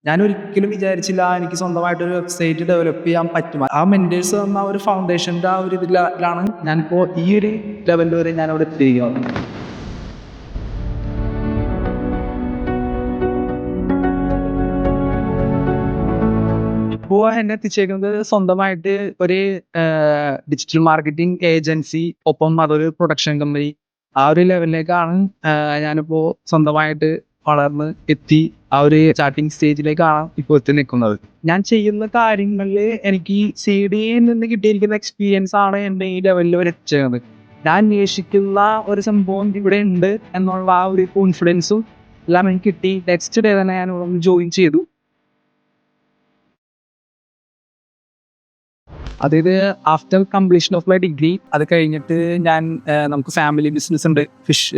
ഞാൻ ഒരിക്കലും വിചാരിച്ചില്ല എനിക്ക് സ്വന്തമായിട്ടൊരു വെബ്സൈറ്റ് ഡെവലപ്പ് ചെയ്യാൻ പറ്റും. ആ മെന്റേഴ്സ് തന്ന ഒരു ഫൗണ്ടേഷൻ്റെ ആ ഒരു ഇതിലാണ് ഞാനിപ്പോൾ ഈ ഒരു ലെവലിൽ വരെ ഞാനവിടെ എത്തിയിരിക്കുന്നത്. ഇപ്പോൾ എന്നെ എത്തിച്ചേക്കുന്നത് സ്വന്തമായിട്ട് ഒരു ഡിജിറ്റൽ മാർക്കറ്റിംഗ് ഏജൻസി, ഒപ്പം അതൊരു പ്രൊഡക്ഷൻ കമ്പനി, ആ ഒരു ലെവലിലേക്കാണ് ഞാനിപ്പോൾ സ്വന്തമായിട്ട് വളർന്ന് എത്തി. ആ ഒരു സ്റ്റാർട്ടിങ് സ്റ്റേജിലേക്കാണ് ഇപ്പോൾ എത്തി നിൽക്കുന്നത്. ഞാൻ ചെയ്യുന്ന കാര്യങ്ങളിൽ എനിക്ക് CDയിൽ നിന്ന് കിട്ടിയിരിക്കുന്ന എക്സ്പീരിയൻസ് ആണ് എന്നെ ഈ ലെവലിൽ വരെ എത്തിച്ചത്. ഞാൻ അന്വേഷിക്കുന്ന ഒരു സംഭവം ഇവിടെ ഉണ്ട് എന്നുള്ള ആ ഒരു കോൺഫിഡൻസും എല്ലാം എനിക്ക് കിട്ടി. നെക്സ്റ്റ് ഡേ തന്നെ ഞാൻ ജോയിൻ ചെയ്തു. അതായത് after completion of my degree, അത് കഴിഞ്ഞിട്ട് ഞാൻ നമുക്ക് ഫാമിലി ബിസിനസ് ഉണ്ട്, ഫിഷ്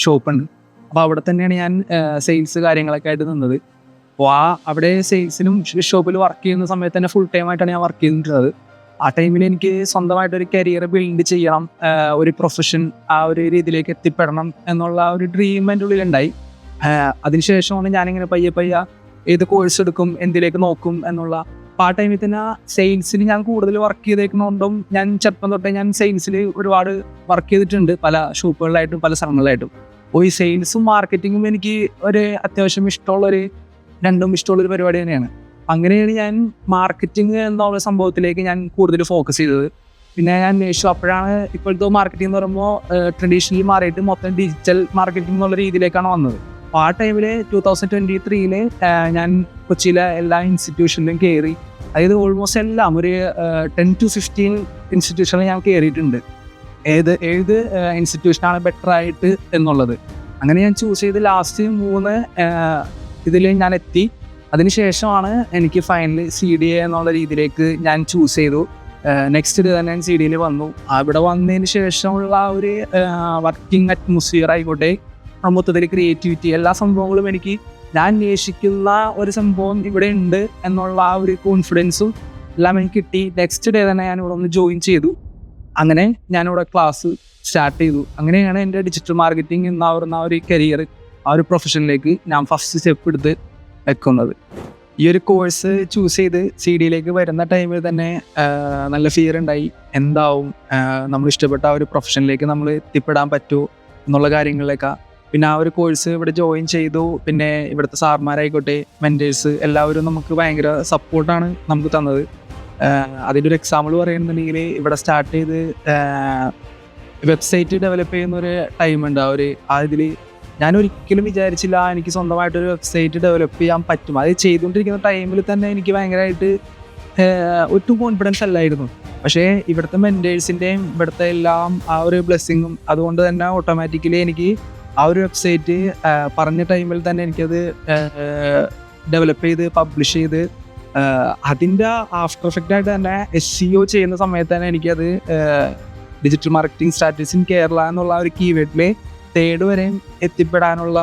ഷോപ്പ് ഉണ്ട്. അപ്പോൾ അവിടെ തന്നെയാണ് ഞാൻ സെയിൽസ് കാര്യങ്ങളൊക്കെ ആയിട്ട് നിന്നത്. അപ്പോൾ അവിടെ സെയിൽസിലും ഫിഷ് ഷോപ്പിൽ വർക്ക് ചെയ്യുന്ന സമയത്ത് തന്നെ ഫുൾ ടൈം ആയിട്ടാണ് ഞാൻ വർക്ക് ചെയ്തിട്ടുള്ളത്. ആ ടൈമിൽ എനിക്ക് സ്വന്തമായിട്ടൊരു കരിയർ ബിൽഡ് ചെയ്യണം, ഒരു പ്രൊഫഷൻ, ആ ഒരു രീതിയിലേക്ക് എത്തിപ്പെടണം എന്നുള്ള ഒരു ഡ്രീം എൻ്റെ ഉള്ളിലുണ്ടായി. അതിനുശേഷമാണ് ഞാനിങ്ങനെ പയ്യെ ഏത് കോഴ്സ് എടുക്കും, എന്തിലേക്ക് നോക്കും എന്നുള്ള. അപ്പോൾ ആ ടൈമിൽ തന്നെ സെയിൽസിൽ ഞാൻ കൂടുതൽ വർക്ക് ചെയ്തേക്കുന്നതുകൊണ്ടും ഞാൻ ചെറുപ്പം തൊട്ടേ ഞാൻ സെയിൽസിൽ ഒരുപാട് വർക്ക് ചെയ്തിട്ടുണ്ട്, പല ഷോപ്പുകളിലായിട്ടും പല സ്ഥലങ്ങളിലായിട്ടും. അപ്പോൾ ഈ സെയിൽസും മാർക്കറ്റിങ്ങും എനിക്ക് ഒരു അത്യാവശ്യം രണ്ടും ഇഷ്ടമുള്ളൊരു പരിപാടി തന്നെയാണ്. അങ്ങനെയാണ് ഞാൻ മാർക്കറ്റിംഗ് എന്നുള്ള സംഭവത്തിലേക്ക് ഞാൻ കൂടുതൽ ഫോക്കസ് ചെയ്തത്. പിന്നെ ഞാൻ അന്വേഷിച്ചു. അപ്പോഴാണ് ഇപ്പോഴത്തെ മാർക്കറ്റിംഗ് എന്ന് പറയുമ്പോൾ ട്രഡീഷണലി മാറിയിട്ട് മൊത്തം ഡിജിറ്റൽ മാർക്കറ്റിംഗ് എന്നുള്ള രീതിയിലേക്കാണ് വന്നത്. അപ്പോൾ ആ ടൈമിൽ 2023 ഞാൻ കൊച്ചിയിലെ എല്ലാ ഇൻസ്റ്റിറ്റ്യൂഷനിലും കയറി. അതായത് ഓൾമോസ്റ്റ് എല്ലാം ഒരു 10 to 15 ഇൻസ്റ്റിറ്റ്യൂഷനിൽ ഞാൻ കയറിയിട്ടുണ്ട്. ഏത് ഇൻസ്റ്റിറ്റ്യൂഷനാണ് ബെറ്റർ ആയിട്ട് എന്നുള്ളത്. അങ്ങനെ ഞാൻ ചൂസ് ചെയ്ത് ലാസ്റ്റ് 3 ഇതിൽ ഞാൻ എത്തി. അതിനുശേഷമാണ് എനിക്ക് ഫൈനലി CDA എന്നുള്ള രീതിയിലേക്ക് ഞാൻ ചൂസ് ചെയ്തു. നെക്സ്റ്റ് ഡേ തന്നെ ഞാൻ CDAയിൽ വന്നു. അവിടെ വന്നതിന് ശേഷമുള്ള ഒരു വർക്കിംഗ് അറ്റ്മോസ്ഫിയർ ആയിക്കോട്ടെ, മൊത്തത്തിൽ ക്രിയേറ്റിവിറ്റി, എല്ലാ സംഭവങ്ങളും ഞാൻ അന്വേഷിക്കുന്ന ഒരു സംഭവം ഇവിടെ ഉണ്ട് എന്നുള്ള ആ ഒരു കോൺഫിഡൻസും എല്ലാം എനിക്ക് കിട്ടി. നെക്സ്റ്റ് ഡേ തന്നെ ഞാൻ ഇവിടെ ജോയിൻ ചെയ്തു. അങ്ങനെ ഞാനിവിടെ ക്ലാസ് സ്റ്റാർട്ട് ചെയ്തു. അങ്ങനെയാണ് എൻ്റെ ഡിജിറ്റൽ മാർക്കറ്റിംഗ് എന്ന ഒരു കരിയർ, ആ ഒരു പ്രൊഫഷനിലേക്ക് ഞാൻ ഫസ്റ്റ് സ്റ്റെപ്പ് എടുത്ത് വെക്കുന്നത്. ഈ ഒരു കോഴ്സ് ചൂസ് ചെയ്ത് CDയിലേക്ക് വരുന്ന ടൈമിൽ തന്നെ നല്ല ഫിയർ ഉണ്ടായി. എന്താവും, നമ്മൾ ഇഷ്ടപ്പെട്ട ആ ഒരു പ്രൊഫഷനിലേക്ക് നമ്മൾ എത്തിപ്പെടാൻ പറ്റുമോ എന്നുള്ള കാര്യങ്ങളിലേക്കാണ്. പിന്നെ ആ ഒരു കോഴ്സ് ഇവിടെ ജോയിൻ ചെയ്തു. പിന്നെ ഇവിടുത്തെ സാർമാരായിക്കോട്ടെ, മെൻറ്റേഴ്സ് എല്ലാവരും നമുക്ക് ഭയങ്കര സപ്പോർട്ടാണ് നമുക്ക് തന്നത്. അതിൻ്റെ ഒരു എക്സാമ്പിൾ പറയുന്നുണ്ടെങ്കിൽ, ഇവിടെ സ്റ്റാർട്ട് ചെയ്ത് വെബ്സൈറ്റ് ഡെവലപ്പ് ചെയ്യുന്ന ഒരു ടൈമുണ്ട്. അതിൽ ഞാൻ ഒരിക്കലും വിചാരിച്ചില്ല എനിക്ക് സ്വന്തമായിട്ടൊരു വെബ്സൈറ്റ് ഡെവലപ്പ് ചെയ്യാൻ പറ്റും. അത് ചെയ്തുകൊണ്ടിരിക്കുന്ന ടൈമിൽ തന്നെ എനിക്ക് ഭയങ്കരമായിട്ട് ഒട്ടും കോൺഫിഡൻസ് അല്ലായിരുന്നു. പക്ഷേ ഇവിടുത്തെ മെൻറ്റേഴ്സിൻ്റെയും ഇവിടുത്തെ എല്ലാം ആ ഒരു ബ്ലെസ്സിങ്ങും അതുകൊണ്ട് തന്നെ ഓട്ടോമാറ്റിക്കലി എനിക്ക് ആ ഒരു വെബ്സൈറ്റ് പറഞ്ഞ ടൈമിൽ തന്നെ എനിക്കത് ഡെവലപ്പ് ചെയ്ത് പബ്ലിഷ് ചെയ്ത് അതിൻ്റെ ആഫ്റ്റർ എഫക്റ്റ് ആയിട്ട് തന്നെ SEO ചെയ്യുന്ന സമയത്ത് തന്നെ എനിക്കത് digital marketing strategies in Kerala എന്നുള്ള ഒരു കീവേഡിൽ 3rd വരെയും എത്തിപ്പെടാനുള്ള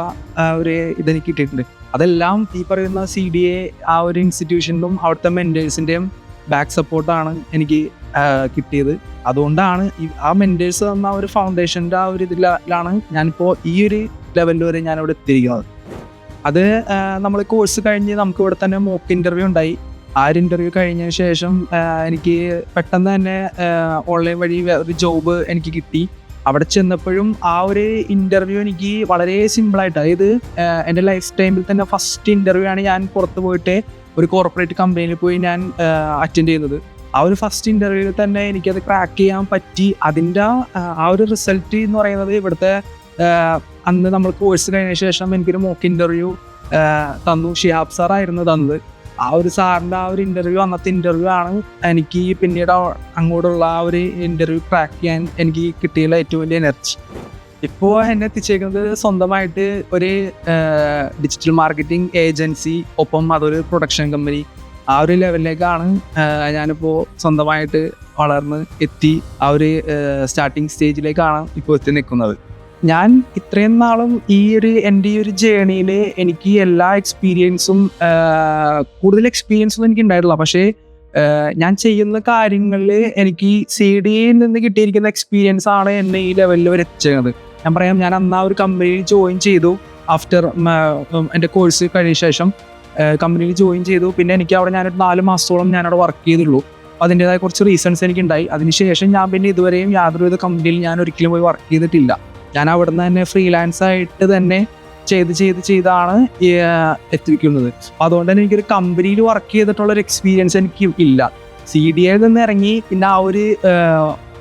ഒരു ഇതെനിക്ക് കിട്ടിയിട്ടുണ്ട്. അതെല്ലാം ഈ പറയുന്ന CDA ആ ഒരു ഇൻസ്റ്റിറ്റ്യൂഷനിലും അവിടുത്തെ മെൻറ്റേഴ്സിൻ്റെയും ബാക്ക് സപ്പോർട്ടാണ് എനിക്ക് കിട്ടിയത്. അതുകൊണ്ടാണ് ആ മെൻറ്റേഴ്സ് തന്ന ഒരു ഫൗണ്ടേഷൻ്റെ ആ ഒരു ഇതിലാണ് ഞാനിപ്പോൾ ഈ ഒരു ലെവലിൽ വരെ ഞാനിവിടെ എത്തിയിരിക്കുന്നത്. അത് നമ്മൾ കോഴ്സ് കഴിഞ്ഞ് നമുക്ക് ഇവിടെ തന്നെ മോക്ക് ഇൻ്റർവ്യൂ ഉണ്ടായി. ആ ഒരു ഇൻ്റർവ്യൂ കഴിഞ്ഞതിന് ശേഷം എനിക്ക് പെട്ടെന്ന് തന്നെ ഓൺലൈൻ വഴി ഒരു ജോബ് എനിക്ക് കിട്ടി. അവിടെ ചെന്നപ്പോഴും ആ ഒരു ഇൻ്റർവ്യൂ എനിക്ക് വളരെ സിമ്പിളായിട്ട്, അതായത് എൻ്റെ ലൈഫ് ടൈമിൽ തന്നെ ഫസ്റ്റ് ഇൻ്റർവ്യൂ ആണ് ഞാൻ പുറത്ത് പോയിട്ട് ഒരു കോർപ്പറേറ്റ് കമ്പനിയിൽ പോയി ഞാൻ അറ്റൻഡ് ചെയ്യുന്നത്. ആ ഒരു ഫസ്റ്റ് ഇൻ്റർവ്യൂവിൽ തന്നെ എനിക്കത് ക്രാക്ക് ചെയ്യാൻ പറ്റി. അതിൻ്റെ ആ ഒരു റിസൾട്ട് എന്ന് പറയുന്നത് ഇവിടുത്തെ അന്ന് നമ്മൾ കോഴ്സ് കഴിഞ്ഞ ശേഷം എനിക്കൊരു മോക്ക് ഇൻ്റർവ്യൂ തന്നു. ഷിഹാബ് സാറായിരുന്നു തന്നത്. ആ ഒരു സാറിൻ്റെ ആ ഒരു ഇൻ്റർവ്യൂ, അന്നത്തെ ഇൻ്റർവ്യൂ ആണ് എനിക്ക് പിന്നീട് അങ്ങോട്ടുള്ള ആ ഒരു ഇൻ്റർവ്യൂ ക്രാക്ക് ചെയ്യാൻ എനിക്ക് കിട്ടിയുള്ള ഏറ്റവും വലിയ എനർജി. ഇപ്പോൾ എന്നെ എത്തിച്ചേക്കുന്നത് സ്വന്തമായിട്ട് ഒരു ഡിജിറ്റൽ മാർക്കറ്റിംഗ് ഏജൻസി, ഒപ്പം അതൊരു പ്രൊഡക്ഷൻ കമ്പനി, ആ ഒരു ലെവലിലേക്കാണ് ഞാനിപ്പോൾ സ്വന്തമായിട്ട് വളർന്ന് എത്തി. ആ ഒരു സ്റ്റാർട്ടിങ് സ്റ്റേജിലേക്കാണ് ഇപ്പോൾ എത്തി നിൽക്കുന്നത്. ഞാൻ ഇത്രയും നാളും എൻ്റെ ഈ ഒരു ജേണിയിൽ എനിക്ക് എല്ലാ എക്സ്പീരിയൻസും, കൂടുതൽ എക്സ്പീരിയൻസൊന്നും എനിക്ക് ഉണ്ടായിട്ടില്ല. പക്ഷേ ഞാൻ ചെയ്യുന്ന കാര്യങ്ങളിൽ എനിക്ക് CDയിൽ നിന്ന് കിട്ടിയിരിക്കുന്ന എക്സ്പീരിയൻസ് ആണ് എന്നെ ഈ ലെവലിൽ വരെ എത്തിച്ചത്. ഞാൻ പറയാം, ഞാൻ അന്ന് ആ ഒരു കമ്പനിയിൽ ജോയിൻ ചെയ്തു. ആഫ്റ്റർ എൻ്റെ കോഴ്സ് കഴിഞ്ഞ ശേഷം കമ്പനിയിൽ ജോയിൻ ചെയ്തു. പിന്നെ എനിക്ക് അവിടെ ഞാനൊരു 4 മാസത്തോളം ഞാനവിടെ വർക്ക് ചെയ്തുള്ളൂ. അപ്പോൾ അതിൻ്റേതായ കുറച്ച് റീസൺസ് എനിക്കുണ്ടായി. അതിനുശേഷം ഞാൻ പിന്നെ ഇതുവരെയും യാതൊരുവിധ കമ്പനിയിൽ ഞാൻ ഒരിക്കലും പോയി വർക്ക് ചെയ്തിട്ടില്ല. ഞാൻ അവിടെ നിന്ന് തന്നെ ഫ്രീലാൻസ് ആയിട്ട് തന്നെ ചെയ്താണ് എത്തിക്കുന്നത്. അപ്പോൾ അതുകൊണ്ട് തന്നെ എനിക്കൊരു കമ്പനിയിൽ വർക്ക് ചെയ്തിട്ടുള്ളൊരു എക്സ്പീരിയൻസ് എനിക്ക് ഇല്ല. CDAയിൽ നിന്ന് ഇറങ്ങി പിന്നെ ആ ഒരു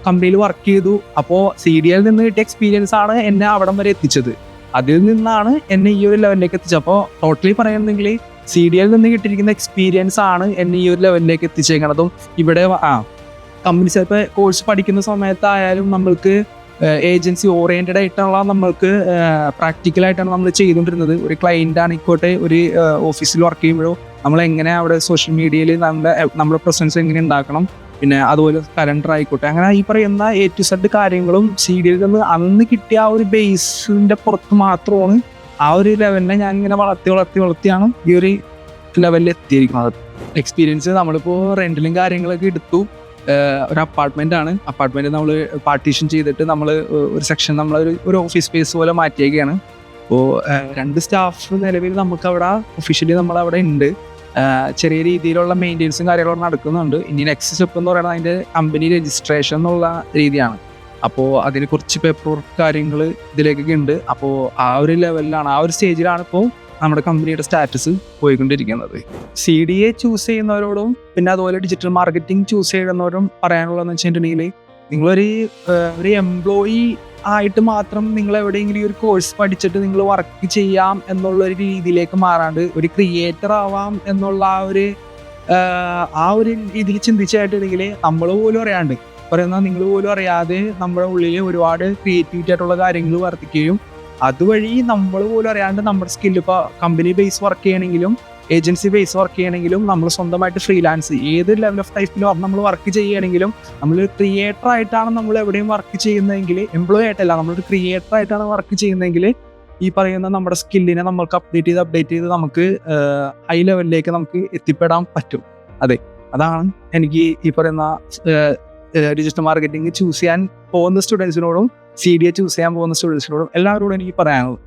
കമ്പനിയിൽ വർക്ക് ചെയ്തു. അപ്പോൾ CDAയിൽ നിന്ന് കിട്ടിയ എക്സ്പീരിയൻസ് ആണ് എന്നെ അവിടം വരെ എത്തിച്ചത്. അതിൽ നിന്നാണ് എന്നെ ഈ ഒരു ലെവലിലേക്ക് എത്തിച്ചത്. അപ്പോൾ ടോട്ടലി പറയുകയാണെങ്കിൽ CDAയിൽ നിന്ന് കിട്ടിയിരിക്കുന്ന എക്സ്പീരിയൻസ് ആണ് എന്നെ ഈ ഒരു ലെവലിലേക്ക് എത്തിച്ചേക്കണതും. ഇവിടെ കമ്പനി ചിലപ്പോൾ കോഴ്സ് പഠിക്കുന്ന സമയത്തായാലും നമ്മൾക്ക് ഏജൻസി ഓറിയൻറ്റഡ് ആയിട്ടുള്ള നമ്മൾക്ക് പ്രാക്ടിക്കലായിട്ടാണ് നമ്മൾ ചെയ്തുകൊണ്ടിരുന്നത്. ഒരു ക്ലയൻ്റ് ആയിക്കോട്ടെ, ഒരു ഓഫീസിൽ വർക്ക് ചെയ്യുമ്പോഴോ നമ്മൾ എങ്ങനെ അവിടെ സോഷ്യൽ മീഡിയയിൽ നമ്മുടെ പ്രസൻസ് എങ്ങനെ ഉണ്ടാക്കണം, പിന്നെ അതുപോലെ കലണ്ടർ ആയിക്കോട്ടെ, അങ്ങനെ ഈ പറയുന്ന A to Z കാര്യങ്ങളും CDAയിൽ നിന്ന് അന്ന് കിട്ടിയ ആ ഒരു ബേസിൻ്റെ പുറത്ത് മാത്രമാണ് ആ ഒരു ലെവലിനെ ഞാൻ ഇങ്ങനെ വളർത്തിയാണ് ഈ ഒരു ലെവലിൽ എത്തിയിരിക്കുന്നത്. എക്സ്പീരിയൻസ് നമ്മളിപ്പോൾ റെൻറ്റിലും കാര്യങ്ങളൊക്കെ എടുത്തു. ഒരു അപ്പാർട്ട്മെൻറ്റ് നമ്മൾ പാർട്ടീഷൻ ചെയ്തിട്ട് നമ്മൾ ഒരു സെക്ഷൻ ഒരു ഓഫീസ് സ്പേസ് പോലെ മാറ്റിയേക്കാണ്. അപ്പോൾ 2 സ്റ്റാഫ് നിലവിൽ നമുക്കവിടെ ഒഫീഷ്യലി നമ്മളവിടെ ഉണ്ട്. ചെറിയ രീതിയിലുള്ള മെയിൻ്റെനൻസും കാര്യങ്ങളൊക്കെ നടക്കുന്നുണ്ട്. ഇനി നെക്സ്റ്റ് സ്റ്റെപ്പ് എന്ന് പറയുന്നത് അതിൻ്റെ കമ്പനി രജിസ്ട്രേഷൻ എന്നുള്ള രീതിയാണ്. അപ്പോൾ അതിന് കുറച്ച് പേപ്പർ വർക്ക് കാര്യങ്ങൾ ഇതിലേക്കൊക്കെ ഉണ്ട്. അപ്പോൾ ആ ഒരു ലെവലിലാണ്, ആ ഒരു സ്റ്റേജിലാണ് ഇപ്പോൾ നമ്മുടെ കമ്പനിയുടെ സ്റ്റാറ്റസ് പോയിക്കൊണ്ടിരിക്കുന്നത്. CDA ചൂസ് ചെയ്യുന്നവരോടും പിന്നെ അതുപോലെ ഡിജിറ്റൽ മാർക്കറ്റിംഗ് ചൂസ് ചെയ്യുന്നവരും പറയാനുള്ളതെന്ന് വെച്ചിട്ടുണ്ടെങ്കിൽ, നിങ്ങളൊരു എംപ്ലോയി ആയിട്ട് മാത്രം നിങ്ങൾ എവിടെയെങ്കിലും ഒരു കോഴ്സ് പഠിച്ചിട്ട് നിങ്ങൾ വർക്ക് ചെയ്യാം എന്നുള്ളൊരു രീതിയിലേക്ക് മാറാണ്ട് ഒരു ക്രിയേറ്റർ ആവാം എന്നുള്ള ആ ഒരു രീതിയിൽ ചിന്തിച്ചായിട്ടുണ്ടെങ്കിൽ നമ്മൾ പോലും അറിയാണ്ട് നിങ്ങൾ പോലും അറിയാതെ നമ്മുടെ ഉള്ളിൽ ഒരുപാട് ക്രിയേറ്റിവിറ്റി ആയിട്ടുള്ള കാര്യങ്ങൾ വർദ്ധിക്കുകയും അതുവഴി നമ്മൾ പോലും അറിയാണ്ട് നമ്മുടെ സ്കില്ല് ഇപ്പോൾ കമ്പനി ബേസ് വർക്ക് ചെയ്യണമെങ്കിലും ഏജൻസി ബേസ് വർക്ക് ചെയ്യണമെങ്കിലും നമ്മൾ സ്വന്തമായിട്ട് ഫ്രീലാൻസ് ഏത് ലെവൽ ഓഫ് ടൈപ്പിലും നമ്മൾ വർക്ക് ചെയ്യുകയാണെങ്കിലും നമ്മളൊരു ക്രിയേറ്റർ ആയിട്ടാണ് നമ്മൾ എവിടെയും വർക്ക് ചെയ്യുന്നതെങ്കിൽ, എംപ്ലോയി ആയിട്ടല്ല, നമ്മളൊരു ക്രിയേറ്റർ ആയിട്ടാണ് വർക്ക് ചെയ്യുന്നതെങ്കിൽ ഈ പറയുന്ന നമ്മുടെ സ്കില്ലിനെ നമ്മൾക്ക് അപ്ഡേറ്റ് ചെയ്ത് നമുക്ക് ഹൈ ലെവലിലേക്ക് നമുക്ക് എത്തിപ്പെടാൻ പറ്റും. അതാണ് എനിക്ക് ഈ പറയുന്ന ഡിജിറ്റൽ മാർക്കറ്റിംഗ് ചൂസ് ചെയ്യാൻ പോകുന്ന സ്റ്റുഡൻസിനോടും CDA ചൂസ് ചെയ്യാൻ പോകുന്ന സ്റ്റുഡൻസിനോടും എല്ലാവരോടും എനിക്ക് പറയാനുള്ളത്.